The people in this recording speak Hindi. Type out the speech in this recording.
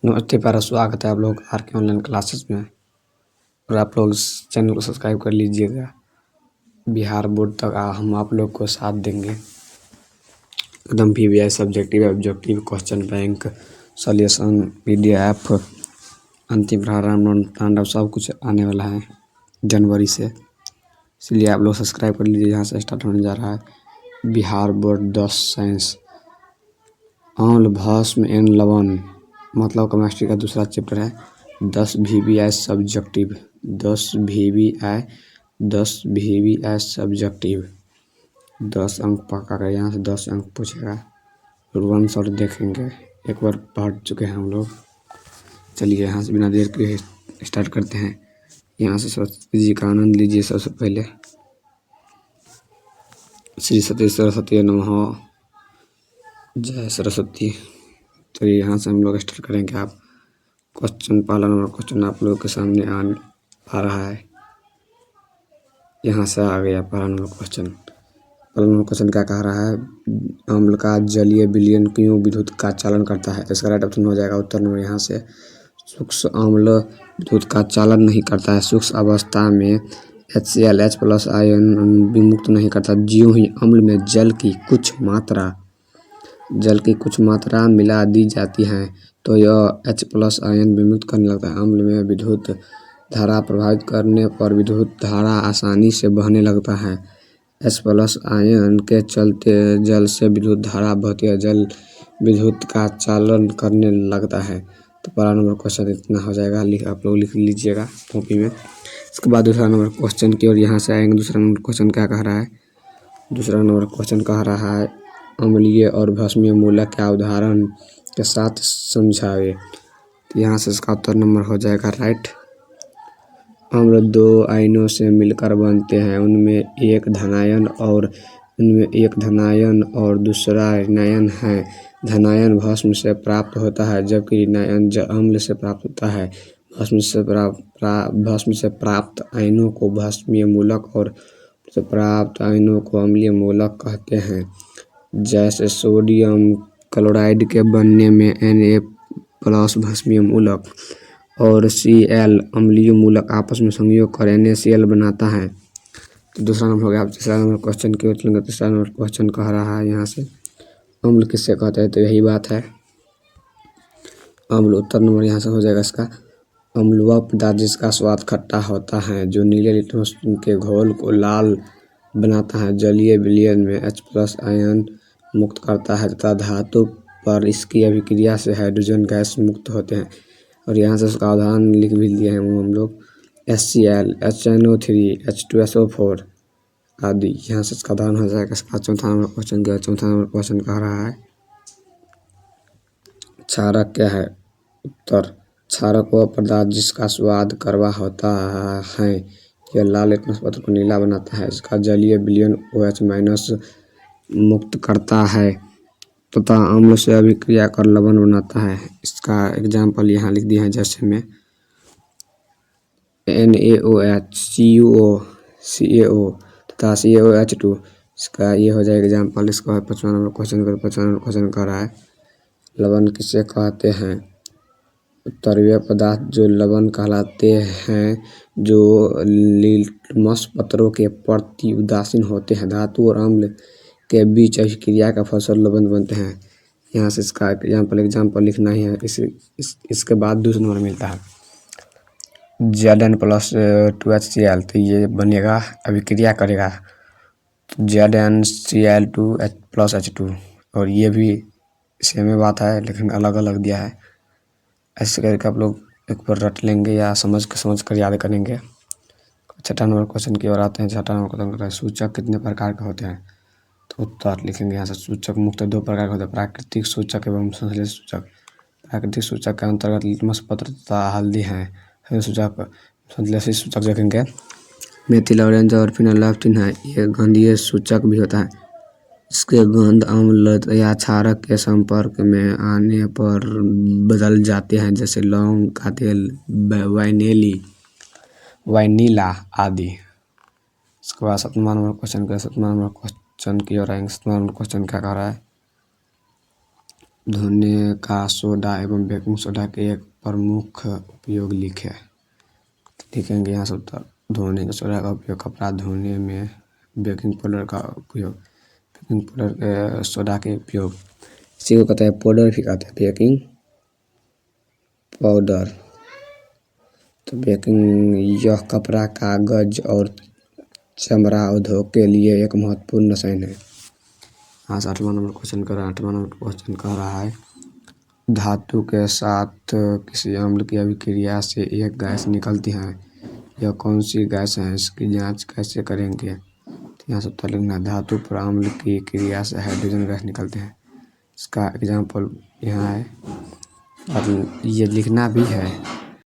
नमस्ते प्यारा, स्वागत है आप लोग आर के ऑनलाइन क्लासेस में। और आप लोग इस चैनल को सब्सक्राइब कर लीजिएगा। बिहार बोर्ड तक हम आप लोग को साथ देंगे। एकदम VVI subjective objective question bank solution PDF अंतिम प्रारंभ तांडव सब कुछ आने वाला है जनवरी से, इसलिए आप लोग सब्सक्राइब कर लीजिए। यहाँ से स्टार्ट होने जा रहा है बिहार बोर्ड 10 साइंस अम्ल भस्म एन लवण मतलब केमिस्ट्री का दूसरा चैप्टर है। 10 VVI सब्जेक्टिव 10 VVI सब्जेक्टिव 10 अंक पक्का कर। यहाँ से 10 अंक पूछेगा। वन शॉट देखेंगे, एक बार पढ़ चुके हैं हम लोग। चलिए यहाँ से बिना देर के स्टार्ट करते हैं। यहाँ से सरस्वती जी का आनंद लीजिए। सबसे पहले श्री सती सरस्वती नमः, जय सरस्वती। तो यहाँ से हम लोग स्टार्ट करेंगे। आप क्वेश्चन पहला नंबर क्वेश्चन आप लोगों के सामने आ रहा है। यहाँ से आ गया पहला नंबर क्वेश्चन। पहला नंबर क्वेश्चन क्या कह रहा है? अम्ल का जलीय विलयन क्यों विद्युत का चालन करता है? तो इसका राइट ऑप्शन हो जाएगा उत्तर नंबर यहाँ से सूक्ष्म अम्ल विद्युत का चालन नहीं करता है। सूक्ष्म अवस्था में HCl H+ आयन विमुक्त नहीं करता। ज्यों ही अम्ल में जल की कुछ मात्रा मिला दी जाती है तो यह H+ आयन विमुक्त करने लगता है। अम्ल में विद्युत धारा प्रभावित करने पर विद्युत धारा आसानी से बहने लगता है। H+ आयन के चलते जल से विद्युत धारा बहती है। जल विद्युत का चालन करने लगता है। तो पहला नंबर क्वेश्चन इतना हो जाएगा। आप लोग लिख लीजिएगा कॉपी में। इसके बाद दूसरा नंबर क्वेश्चन की ओर यहाँ से आएंगे। दूसरा नंबर क्वेश्चन क्या कह रहा है? दूसरा नंबर क्वेश्चन कह रहा है अम्लीय और भस्मीय मूलक क्या उदाहरण के साथ समझावे। तो यहाँ से इसका उत्तर नंबर हो जाएगा राइट। अम्ल दो आयनों से मिलकर बनते हैं। उनमें एक धनायन और दूसरा ऋणायन है। धनायन भस्म से प्राप्त होता है जबकि ऋणायन अम्ल से प्राप्त होता है। भस्म से प्राप्त आयनों को भस्मीय मूलक और से प्राप्त आयनों को अम्लीय मूलक कहते हैं। जैसे सोडियम क्लोराइड के बनने में Na+ भस्मीय मूलक और Cl अम्लीय मूलक आपस में संयोग कर NaCl बनाता है। तो दूसरा नंबर हो गया। आप तीसरा नंबर क्वेश्चन की ओर चलेंगे। तीसरा नंबर क्वेश्चन कह रहा है यहाँ से अम्ल किससे कहते हैं? तो यही बात है अम्ल। उत्तर नंबर यहाँ से हो जाएगा इसका। अम्ल वह पदार्थ जिसका स्वाद खट्टा होता है, जो नीले लिटमस के घोल को लाल बनाता है, जलीय विलयन में H+ आयन मुक्त करता है तथा धातु पर इसकी अभिक्रिया से हाइड्रोजन गैस मुक्त होते हैं। और यहाँ से उसका उदाहरण लिख भी दिए हैं हम लोग HCl HNO3 H2SO4 आदि। यहाँ से इसका उदाहरण हो जाएगा। इसका चौथा नंबर क्वेश्चन क्या? चौथा नंबर क्वेश्चन कह रहा है क्षारक क्या है? उत्तर क्षारक वह पदार्थ जिसका स्वाद कड़वा होता है, यह लाल लिटमस पत्र को नीला बनाता है। इसका जलीय विलयन OH- मुक्त करता है तथा अम्ल से अभिक्रिया कर लवण बनाता है। इसका एग्जाम्पल यहाँ लिख दिया है जैसे में NaOH CuO CaO तथा CaOH2। इसका ये हो जाएगा एग्जाम्पल। इसका 55 नंबर क्वेश्चन कह रहा है लवण किसे कहते हैं? उत्तर वे पदार्थ जो लवण कहलाते हैं जो लिटमस पत्रों के प्रति उदासीन होते हैं। धातु और अम्ल के बीच अभिक्रिया का फलस्वरूप लवण बनते हैं। यहाँ से इसका एग्जाम्पल लिखना ही है। इसके बाद दूसरा नंबर मिलता है Zn+2HCl। तो ये बनेगा अभिक्रिया करेगा ZnCl2H+H2। और ये भी सेम बात है लेकिन अलग अलग दिया है। ऐसे करके आप लोग एक बार रट लेंगे या समझ कर याद करेंगे। छठा नंबर क्वेश्चन की ओर आते हैं। छठा नंबर क्वेश्चन कहता है सूचक कितने प्रकार के होते हैं? तो उत्तर लिखेंगे यहाँ से सूचक मुख्यतः 2 प्रकार के होते हैं, प्राकृतिक सूचक एवं संश्लेषित सूचक। प्राकृतिक सूचक के अंतर्गत लिटमस पत्र तथा हल्दी हैं। संश्लेषित सूचक देखेंगे मेथिल ऑरेंज और फिनोल्फ्थालीन है। ये गंधीय सूचक भी होता है। इसके गंध अम्ल या क्षारक के संपर्क में आने पर बदल जाते हैं, जैसे लौंग का तेल, वाइनीला आदि। इसके बाद 7वां नंबर क्वेश्चन की ओर आएंगे। 7वां नंबर क्वेश्चन क्या कह रहा है? धोने का सोडा एवं बेकिंग सोडा के एक प्रमुख उपयोग लिखें। लिखेंगे यहाँ सब धोने का सोडा का उपयोग कपड़ा धोने में, बेकिंग पाउडर का उपयोग, बेकिंग पाउडर सोडा के उपयोग, इसी को कहते हैं पाउडर भी कहते हैं बेकिंग पाउडर। तो बेकिंग यह कपड़ा, कागज और चमड़ा उद्योग के लिए एक महत्वपूर्ण रसायन है। हाँ, 8वां नंबर क्वेश्चन कर रहा है। 8वां नंबर क्वेश्चन कह रहा है धातु के साथ किसी अम्ल की अभिक्रिया से एक गैस निकलती है, यह कौन सी गैस है, इसकी जांच कैसे करेंगे। तो यहाँ सब लिखना है धातु पर अम्ल की क्रिया से हाइड्रोजन गैस निकलते हैं। इसका एग्जाम्पल यहाँ है और ये लिखना भी है।